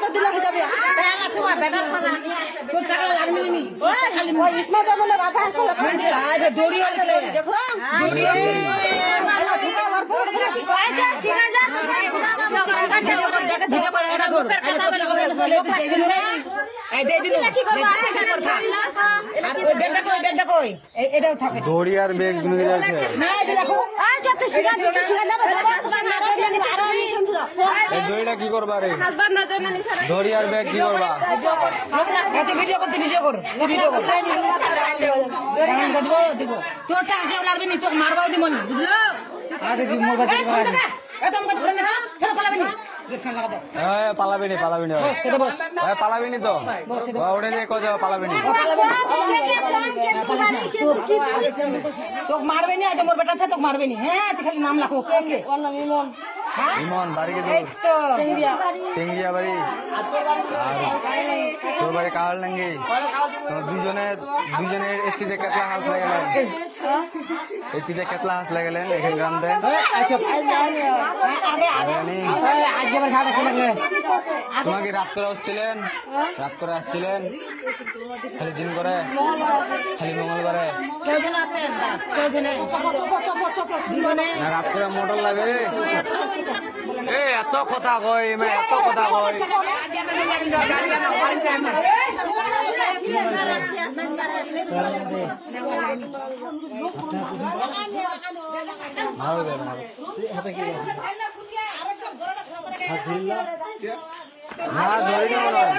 দিলে হয়ে যাবে তোমার বেটা তোর টাকা লাগবে নি খালি ইসমত বলে রাখা আছে দড়ি হল গেলে দেখো দড়ি দড়ি আর বেগ দুটো আছে দড়িটা কি করবা রে দড়ি আর বেগ কি করবা ভিডিও করতে ভিডিও কর ভিডিও কর দিব তোর টাকা কেউ লাগবে নি তোকে মারবাও দিব না বুঝলো পালাবিনি পালাবিনি তো ওটা দিয়ে কত পালাবিনি তোকে মারবে নি মোর বেটা আছে তোকে মারবে নি হ্যাঁ খালি নাম লাখো কে ইমন বাড়ি কে টেঙ্গিয়া বাড়ি আর তোর বাড়ি কাহাল নাঙ্গি দুজনের এসিতে কেতলা হাঁস লাগালেন এসিতে কেতলা হাঁস লাগালেন এখানে গ্রাম দেন তোমাকে রাত করে আসছিলেন খালি দিন করে খালি মঙ্গলবারে না রাত করে মোটর লাগে এত কথা কই এত কথা কই ভালো না ধরে